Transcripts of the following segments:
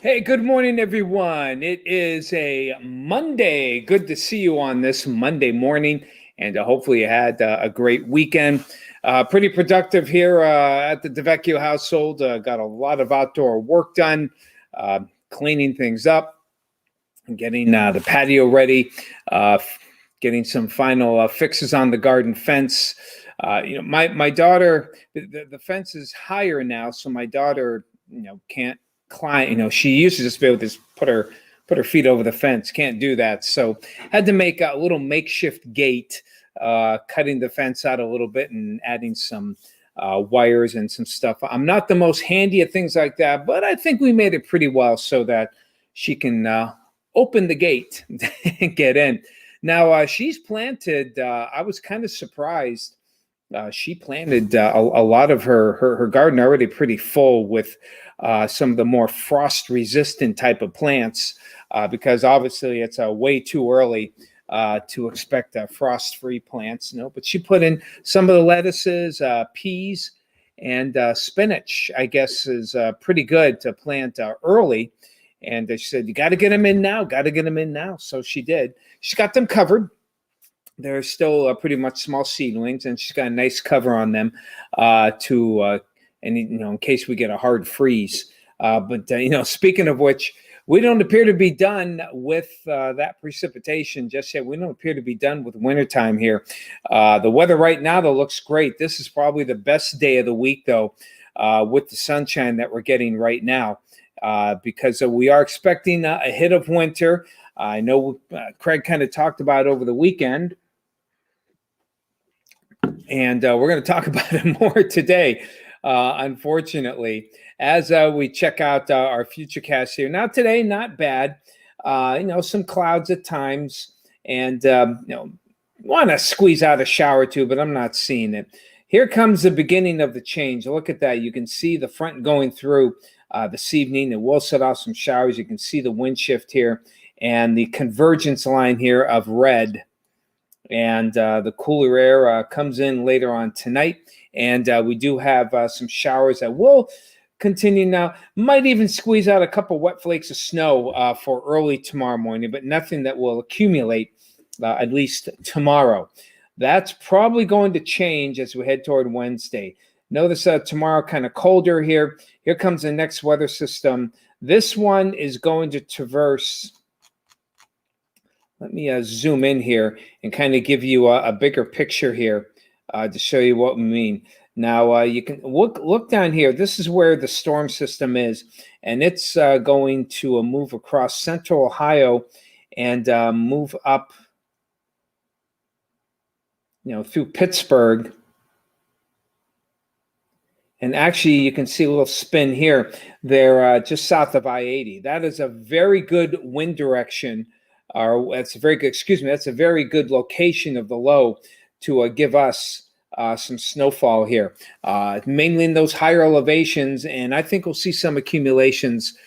Hey, good morning, everyone. It is a Monday. Good to see you on this Monday morning, and hopefully you had a great weekend. Pretty productive here at the DeVecchio household. Got a lot of outdoor work done, uh, cleaning things up, getting the patio ready, getting some final fixes on the garden fence. My daughter, the fence is higher now, so my daughter, can't climb. She used to just be able to just put her feet over the fence. Can't do that, so had to make a little makeshift gate, cutting the fence out a little bit and adding some wires and some stuff. I'm not the most handy at things like that, but I think we made it pretty well so that she can open the gate and get in. Now she's planted. I was kind of surprised. She planted a lot of her garden already pretty full with some of the more frost resistant type of plants, because obviously it's way too early to expect frost free plants. But she put in some of the lettuces, peas, and spinach. I guess is pretty good to plant early. And she said, "You got to get them in now. Got to get them in now." So she did. She's got them covered. They're still pretty much small seedlings, and she's got a nice cover on them and in case we get a hard freeze. But speaking of which, we don't appear to be done with that precipitation just yet. We don't appear to be done with wintertime here. The weather right now, though, looks great. This is probably the best day of the week, though, with the sunshine that we're getting right now. Because we are expecting a hit of winter. I know Craig kind of talked about it over the weekend, and we're going to talk about it more today, unfortunately, as we check out our future cast here. Now, today, not bad. Some clouds at times, and want to squeeze out a shower or two, but I'm not seeing it. Here comes the beginning of the change. Look at that. You can see the front going through this evening. It will set off some showers. You can see the wind shift here and the convergence line here of red. And the cooler air comes in later on tonight. And we do have some showers that will continue now. Might even squeeze out a couple wet flakes of snow for early tomorrow morning, but nothing that will accumulate at least tomorrow. That's probably going to change as we head toward Wednesday. Notice tomorrow kind of colder here. Here comes the next weather system. This one is going to traverse. Let me zoom in here and kind of give you a bigger picture here to show you what we mean. Now you can look down here. This is where the storm system is, and it's going to move across central Ohio and move up, through Pittsburgh. And actually, you can see a little spin here. They're just south of I-80. That is a very good wind direction. That's a very good, that's a very good location of the low to give us some snowfall here, mainly in those higher elevations. And I think we'll see some accumulations.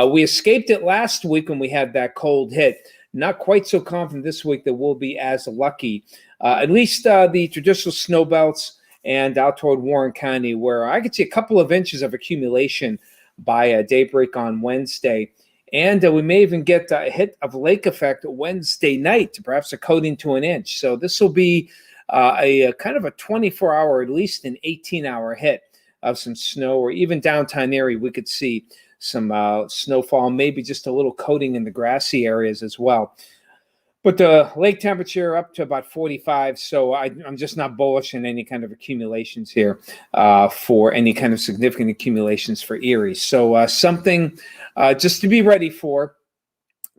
We escaped it last week when we had that cold hit. Not quite so confident this week that we'll be as lucky. At least the traditional snow belts and out toward Warren County, where I could see a couple of inches of accumulation by daybreak on Wednesday. And we may even get a hit of lake effect Wednesday night, perhaps a coating to an inch. So this will be a kind of a 24-hour, at least an 18-hour hit of some snow, or even downtown area, we could see some snowfall, maybe just a little coating in the grassy areas as well. But the lake temperature up to about 45, so I'm just not bullish in any kind of accumulations here for any kind of significant accumulations for Erie. So something just to be ready for,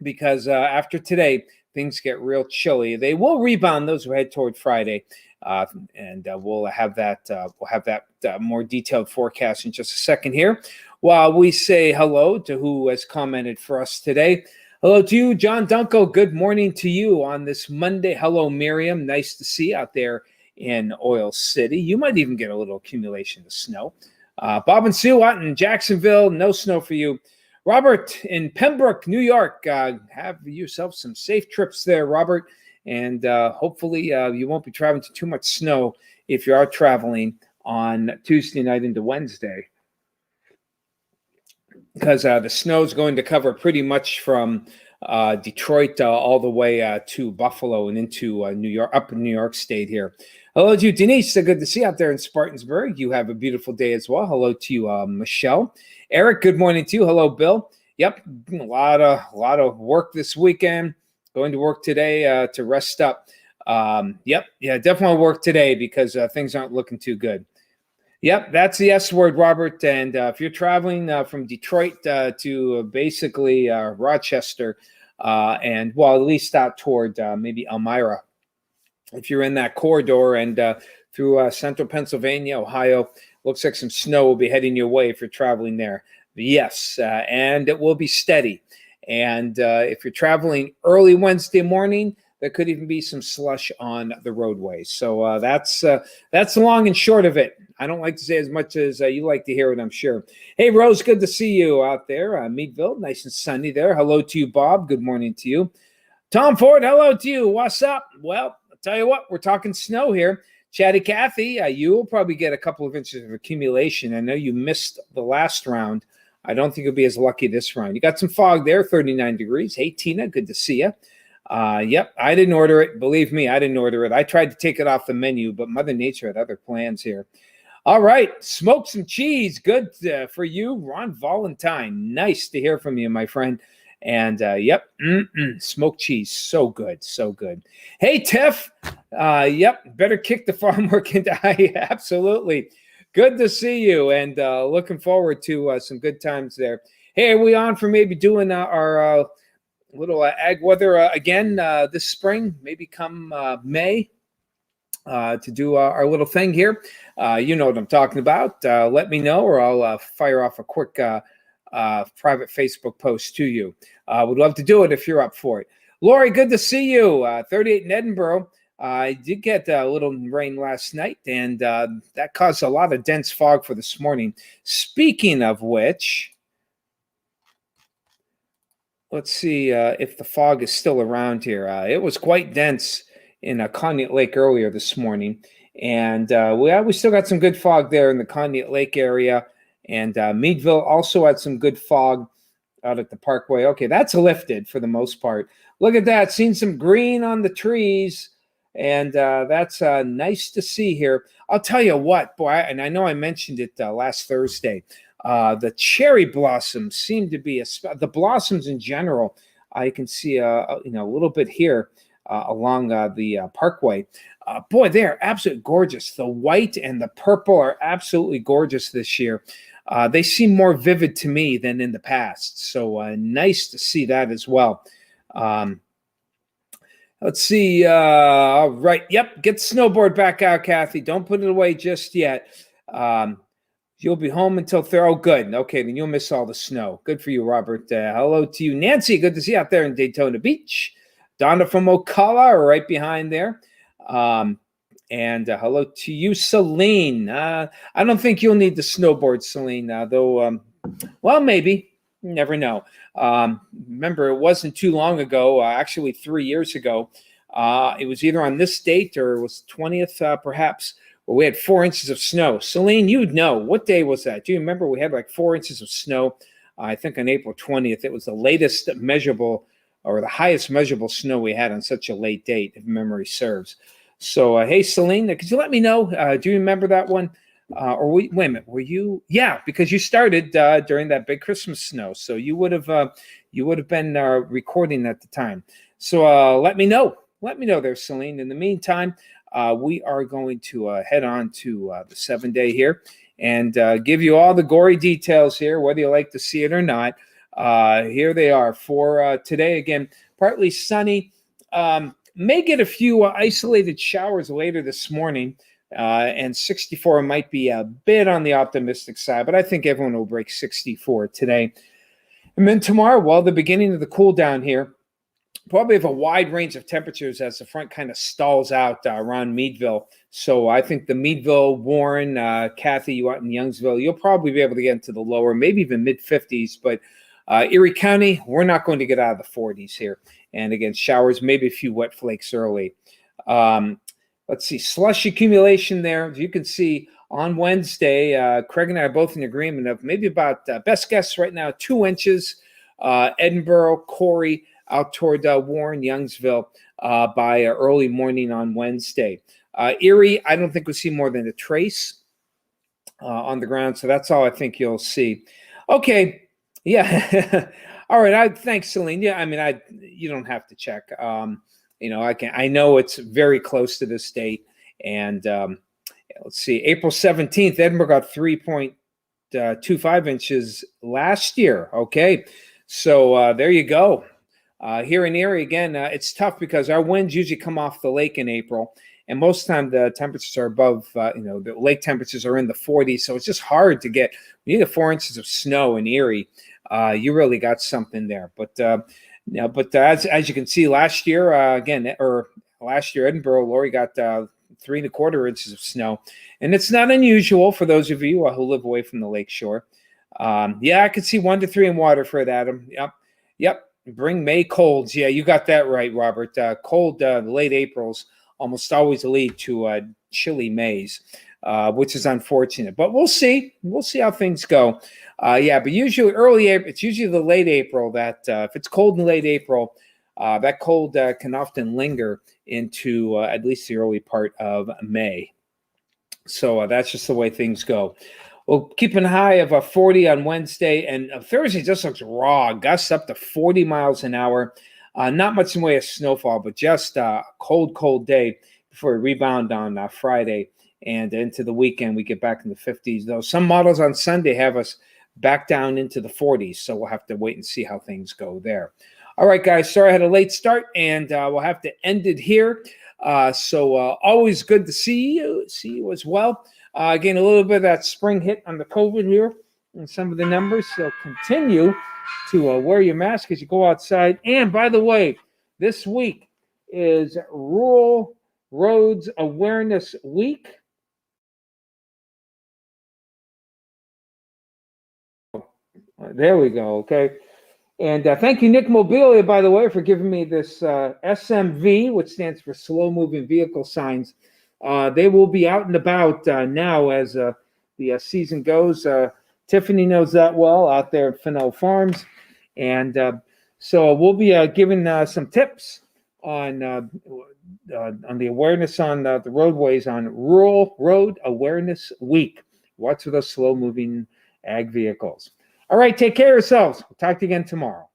because after today, things get real chilly. They will rebound those who head toward Friday, and we'll have that more detailed forecast in just a second here. While we say hello to who has commented for us today. Hello to you, John Dunkel. Good morning to you on this Monday. Hello, Miriam. Nice to see you out there in Oil City. You might even get a little accumulation of snow. Bob and Sue out in Jacksonville, no snow for you. Robert in Pembroke, New York, have yourself some safe trips there, Robert. And hopefully you won't be traveling to too much snow if you are traveling on Tuesday night into Wednesday. because the snow is going to cover pretty much from Detroit all the way to Buffalo and into New York, up in New York State here. Hello to you, Denise. Good to see you out there in Spartansburg. You have a beautiful day as well. Hello to you, Michelle. Eric, good morning to you. Hello, Bill. Yep, a lot of work this weekend. Going to work today to rest up. Definitely work today because things aren't looking too good. Yep, that's the S word, Robert. And if you're traveling from Detroit to basically Rochester, at least out toward maybe Elmira, if you're in that corridor and through central Pennsylvania, Ohio, looks like some snow will be heading your way if you're traveling there. Yes, and it will be steady. And if you're traveling early Wednesday morning, there could even be some slush on the roadways. So that's the long and short of it. I don't like to say as much as you like to hear it, I'm sure. Hey, Rose, good to see you out there. Meadville, nice and sunny there. Hello to you, Bob. Good morning to you. Tom Ford, hello to you. What's up? Well, I'll tell you what, we're talking snow here. Chatty Cathy, you will probably get a couple of inches of accumulation. I know you missed the last round. I don't think you'll be as lucky this round. You got some fog there, 39 degrees. Hey, Tina, good to see you. Yep, I didn't order it. Believe me, I didn't order it. I tried to take it off the menu, but Mother Nature had other plans here. All right, smoke some cheese. Good for you, Ron Valentine. Nice to hear from you, my friend. And smoked cheese. So good, so good. Hey, Tiff. Better kick the farm work into high. Absolutely. Good to see you, and looking forward to some good times there. Hey, are we on for maybe doing our little ag weather again this spring, maybe come May, to do our little thing here? You know what I'm talking about. Let me know, or I'll fire off a quick private Facebook post to you. Would love to do it if you're up for it. Lori, good to see you. 38 in Edinburgh. I did get a little rain last night, and that caused a lot of dense fog for this morning. Speaking of which, let's see if the fog is still around here. It was quite dense in Conneaut Lake earlier this morning, and we still got some good fog there in the Conneaut Lake area, and Meadville also had some good fog out at the Parkway. Okay, that's lifted for the most part. Look at that, seen some green on the trees. And that's nice to see here. I'll tell you what, boy, and I know I mentioned it last Thursday. The cherry blossoms seem to be the blossoms in general. I can see a little bit here along the Parkway. Boy, they are absolutely gorgeous. The white and the purple are absolutely gorgeous this year. They seem more vivid to me than in the past. So nice to see that as well. Let's see. All right. Yep. Get the snowboard back out, Kathy. Don't put it away just yet. You'll be home until Oh, good. Okay, then you'll miss all the snow. Good for you, Robert. Hello to you, Nancy. Good to see you out there in Daytona Beach. Donna from Ocala, right behind there. And hello to you, Celine. I don't think you'll need the snowboard, Celine, though. Well, maybe. You never know. Remember, it wasn't too long ago, actually 3 years ago. It was either on this date or it was 20th, perhaps, where we had 4 inches of snow. Celine, you'd know. What day was that? Do you remember we had like 4 inches of snow? I think on April 20th. It was the latest measurable or the highest measurable snow we had on such a late date, if memory serves. So, hey, Celine, could you let me know? Do you remember that one? Wait a minute, were you? Yeah, because you started during that big Christmas snow, so you would have been recording at the time. So let me know. Let me know there, Celine. In the meantime, we are going to head on to the 7-day here and give you all the gory details here, whether you like to see it or not. Here they are for today. Again, partly sunny. May get a few isolated showers later this morning. And 64 might be a bit on the optimistic side, but I think everyone will break 64 today. And then tomorrow, well, the beginning of the cool down here, probably have a wide range of temperatures as the front kind of stalls out around Meadville. So I think the Meadville, Warren, Kathy, you out in Youngsville, you'll probably be able to get into the lower, maybe even mid-50s. But Erie County, we're not going to get out of the 40s here. And again, showers, maybe a few wet flakes early. Let's see, slush accumulation there. You can see on Wednesday. Craig and I are both in agreement of maybe about best guess right now 2 inches. Edinboro, Corey, out toward Warren, Youngsville by early morning on Wednesday. Erie, I don't think we'll see more than a trace on the ground, so that's all I think you'll see. Okay, yeah. All right. Thanks, Celine. Yeah, I mean, you don't have to check. I know it's very close to this date, and let's see, April 17th, Edinboro got 3.25 inches last year. Okay, so there you go. Here in Erie, again, it's tough because our winds usually come off the lake in April, and most of the time the temperatures are above, the lake temperatures are in the 40s, so it's just hard to get. You need 4 inches of snow in Erie. You really got something there. But as you can see, last year, Edinboro, Lori got 3.25 inches of snow, and it's not unusual for those of you who live away from the lake shore. I could see 1 to 3 in Waterford, Adam. Yep. Bring May colds. Yeah, you got that right, Robert. Cold late Aprils almost always lead to chilly Mays, which is unfortunate. But we'll see. We'll see how things go. But usually early April, it's usually the late April that if it's cold in late April, that cold can often linger into at least the early part of May. So that's just the way things go. We'll keep an high of 40 on Wednesday, and Thursday just looks raw. Gusts up to 40 miles an hour. Not much in the way of snowfall, but just a cold day before we rebound on Friday. And into the weekend, we get back in the 50s. Though some models on Sunday have us back down into the 40s, so we'll have to wait and see how things go there. All right, guys, sorry I had a late start, and we'll have to end it here. So always good to see you as well. Again, a little bit of that spring hit on the COVID here and some of the numbers. So continue to wear your mask as you go outside. And by the way, this week is Rural Roads Awareness Week. There we go. Okay. And thank you, Nick Mobilia, by the way, for giving me this SMV, which stands for Slow Moving Vehicle Signs. They will be out and about now as the season goes. Tiffany knows that well out there at Fennell Farms. And so we'll be giving some tips on the awareness on the roadways on Rural Road Awareness Week. Watch for those slow-moving ag vehicles. All right, take care of yourselves. We'll talk to you again tomorrow.